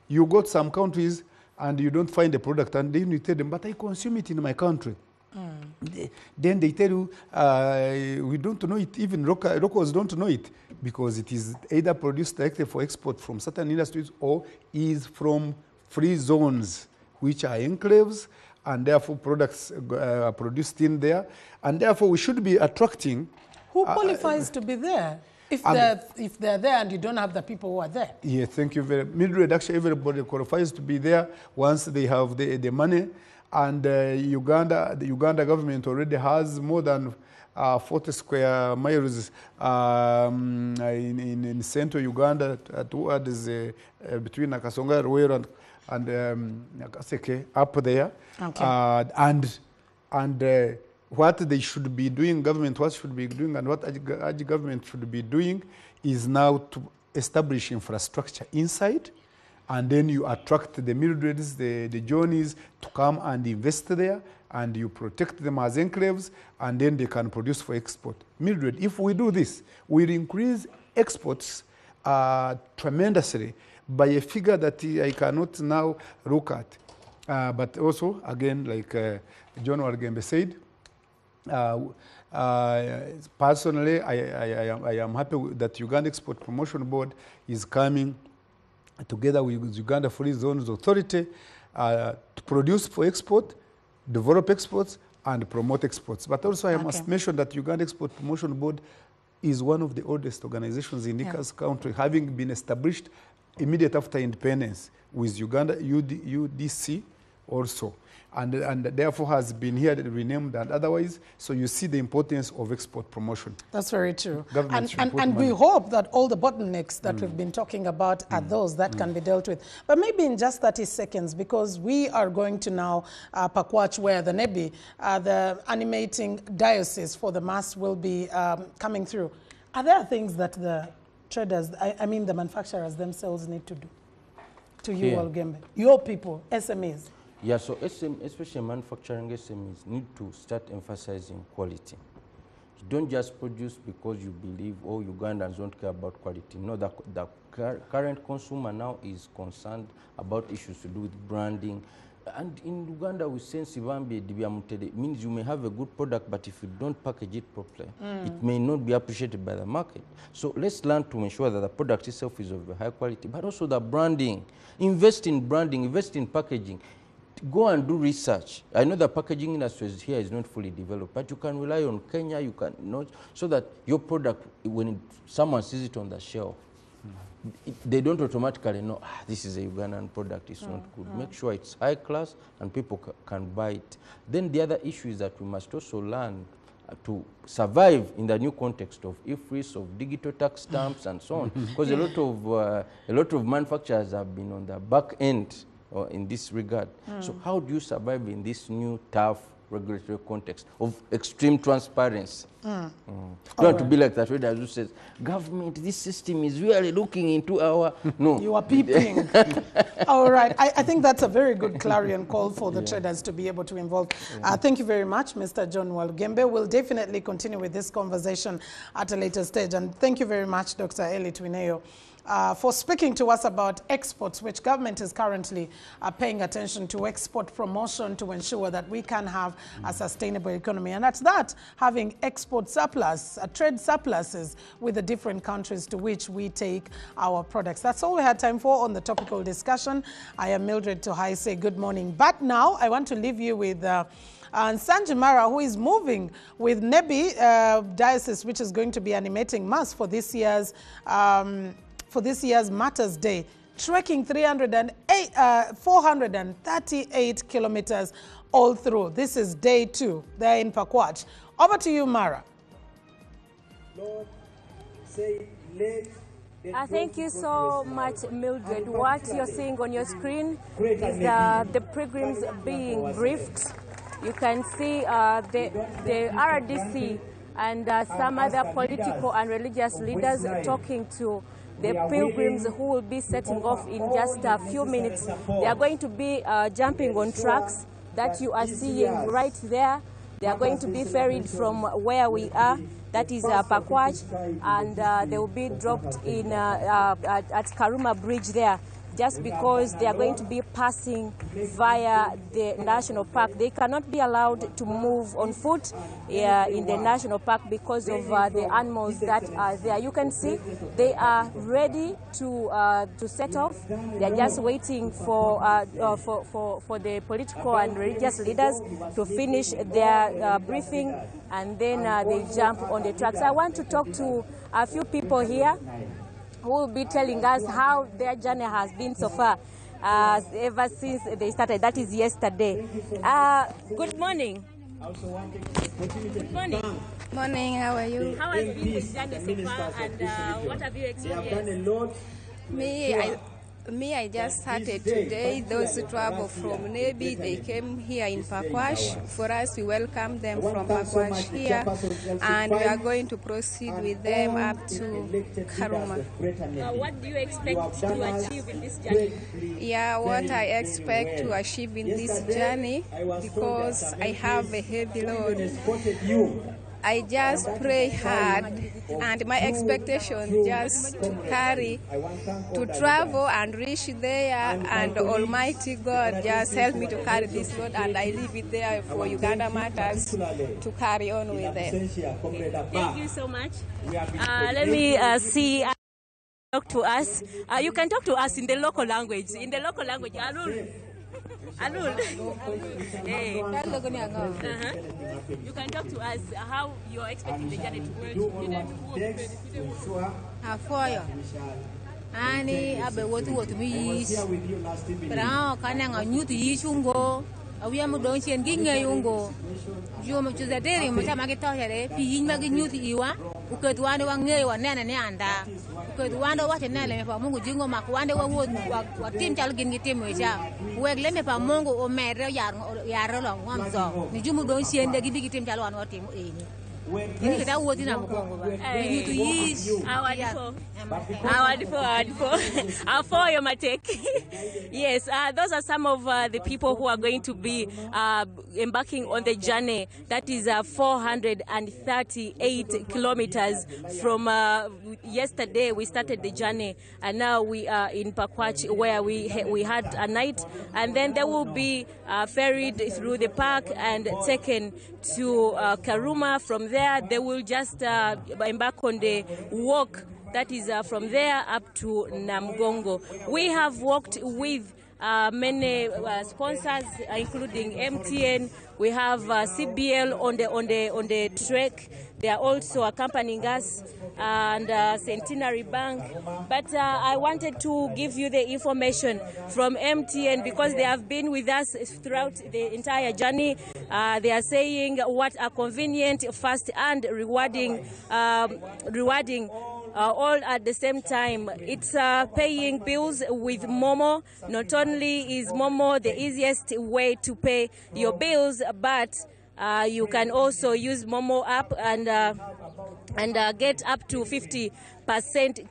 You go to some countries and you don't find a product, and then you tell them, but I consume it in my country. Then they tell you, we don't know it, even locals don't know it, because it is either produced directly for export from certain industries or is from free zones, which are enclaves, and therefore products are produced in there. And therefore we should be attracting... Who qualifies to be there? If they're there and you don't have the people who are there. Yeah, thank you very much. Mildred, actually everybody qualifies to be there once they have the money. And the Uganda government already has more than 40 square miles in central Uganda towards between Nakasonga, Ruwero and Nakaseke, up there. Okay. And what they should be doing, what should be doing, and what the government should be doing is now to establish infrastructure inside, and then you attract the Mildreds, the Johnnies to come and invest there, and you protect them as enclaves, and then they can produce for export. Mildred, if we do this, we'll increase exports tremendously by a figure that I cannot now look at. But also, again, like John Walgembe said, personally, I am happy that Uganda Export Promotion Board is coming together with Uganda Free Zones Authority to produce for export, develop exports, and promote exports. But also I must mention that Uganda Export Promotion Board is one of the oldest organizations in Nika's country, having been established immediate after independence with Uganda UDC also. And therefore has been here renamed and otherwise. So you see the importance of export promotion. That's very true. And we hope that all the bottlenecks that we've been talking about are those that can be dealt with. But maybe in just 30 seconds, because we are going to now Pakwach, where the NEBI, the animating diocese for the Mass, will be coming through. Are there things that the traders, I mean the manufacturers themselves, need to do? To you, Walgembe, your people, SMEs. Yeah, so especially manufacturing SMEs need to start emphasizing quality. You don't just produce because you believe, oh, Ugandans don't care about quality. No, the current consumer now is concerned about issues to do with branding. And in Uganda, we say it means you may have a good product, but if you don't package it properly, it may not be appreciated by the market. So let's learn to ensure that the product itself is of a high quality, but also the branding. Invest in branding, invest in packaging. Go and do research. I know the packaging industry here is not fully developed, but you can rely on Kenya, you can not, so that your product, when someone sees it on the shelf, they don't automatically know, this is a Ugandan product, it's not good. Make sure it's high class and people can buy it. Then the other issue is that we must also learn to survive in the new context of IFRIS, of digital tax stamps and so on, because a lot of manufacturers have been on the back end in this regard. So how do you survive in this new tough regulatory context of extreme transparency? You don't have to be like that trader who says, government, this system is really looking into our... No. You are peeping. All right. I think that's a very good clarion call for the traders to be able to involve. Thank you very much, Mr. John Walgembe. We'll definitely continue with this conversation at a later stage. And thank you very much, Dr. Eli Twineyo, for speaking to us about exports, which government is currently paying attention to export promotion to ensure that we can have a sustainable economy. And that's that, having export surplus, trade surpluses with the different countries to which we take our products. That's all we had time for on the topical discussion. I am Mildred Tohaise. Good morning. But now I want to leave you with Sanji Mara, who is moving with NEBI Diocese, which is going to be animating Mass for this year's Matters Day, trekking 438 kilometers all through. This is day 2 there in Pakwach. Over to you, Mara. Lord, Thank you so much, Mildred. What you're seeing on your screen is the pilgrims being briefed. You can see the RDC and some other political and religious leaders talking to the pilgrims who will be setting off in just a few minutes. They are going to be jumping on trucks that you are seeing right there. They are going to be ferried from where we are, that is Pakwach, and they will be dropped in at Karuma Bridge there, just because they are going to be passing via the national park. They cannot be allowed to move on foot in the national park because of the animals that are there. You can see they are ready to set off. They are just waiting for the political and religious leaders to finish their briefing, and then they jump on the trucks. I want to talk to a few people here who will be telling us how their journey has been so far ever since they started. That is yesterday. Good morning. Good morning. Morning, how are you? How has been the journey so far, and what have you experienced? I just started today. Those who travel from Nebi, they came here in Pakwash. For us, we welcome them from Pakwash here, and we are going to proceed with them up to Karuma. What do you expect to achieve in this journey? Yeah, what I expect to achieve in this journey, because I have a heavy load. I just pray hard, and my expectation just to carry, to travel and reach there, and Almighty God just help me to carry this load, and I leave it there for Uganda Matters to carry on with them. Thank you so much. Let me see. Talk to us. You can talk to us in the local language. In the local language, Alul. Hey. You can talk to us how you are expecting the journey to work. Ani abe wotu mi pra kana nganyutu yishungo awiya mu don chen ginga yungo yo mu chuzateri mu chama ke tohere pi yinma ke nyutu iwa uketu wande wange wa nene ne anda uketu wande wa tenele me pa mungu jingo makwande wa wa tim chal gin gitim wecha wegle me pa mungu o mere yar lo ngamzo ni jumu don chen de gibi gitim chal wan wa tim eni ini kita woti na mukongo ba nyutu yish For your mateke. Yes, those are some of the people who are going to be embarking on the journey. That is 438 kilometers from yesterday. We started the journey, and now we are in Pakwach, where we had a night, and then they will be ferried through the park and taken to Karuma. From there, they will just embark on the walk. That is from there up to Namgongo. We have worked with many sponsors, including MTN. We have CBL on the trek. They are also accompanying us, and Centenary Bank. But I wanted to give you the information from MTN, because they have been with us throughout the entire journey. They are saying what a convenient, fast, and rewarding all at the same time. It's paying bills with Momo. Not only is Momo the easiest way to pay your bills, but you can also use Momo app and get up to 50%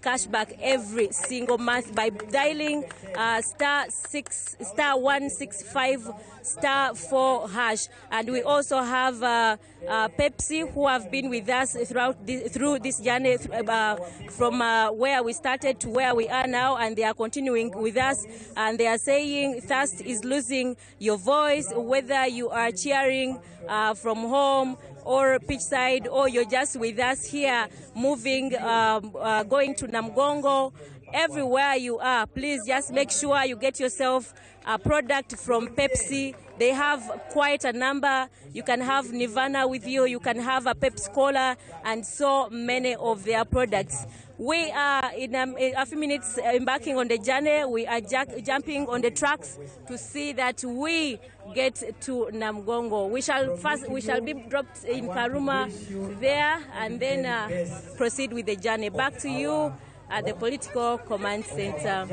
cashback every single month by dialing *165*4#. And we also have Pepsi, who have been with us through this journey from where we started to where we are now, and they are continuing with us. And they are saying thirst is losing your voice, whether you are cheering from home or pitch side, or you're just with us here moving, going to Namgongo. everywhere you are, please just make sure you get yourself a product from Pepsi. They have quite a number. You can have Nirvana with you, you can have a Pepsi Cola, and so many of their products. We are in a few minutes embarking on the journey. We are jumping on the tracks to see that we get to Namgongo. We shall be dropped in Karuma there and then proceed with the journey. Back to you at the Political Command Center.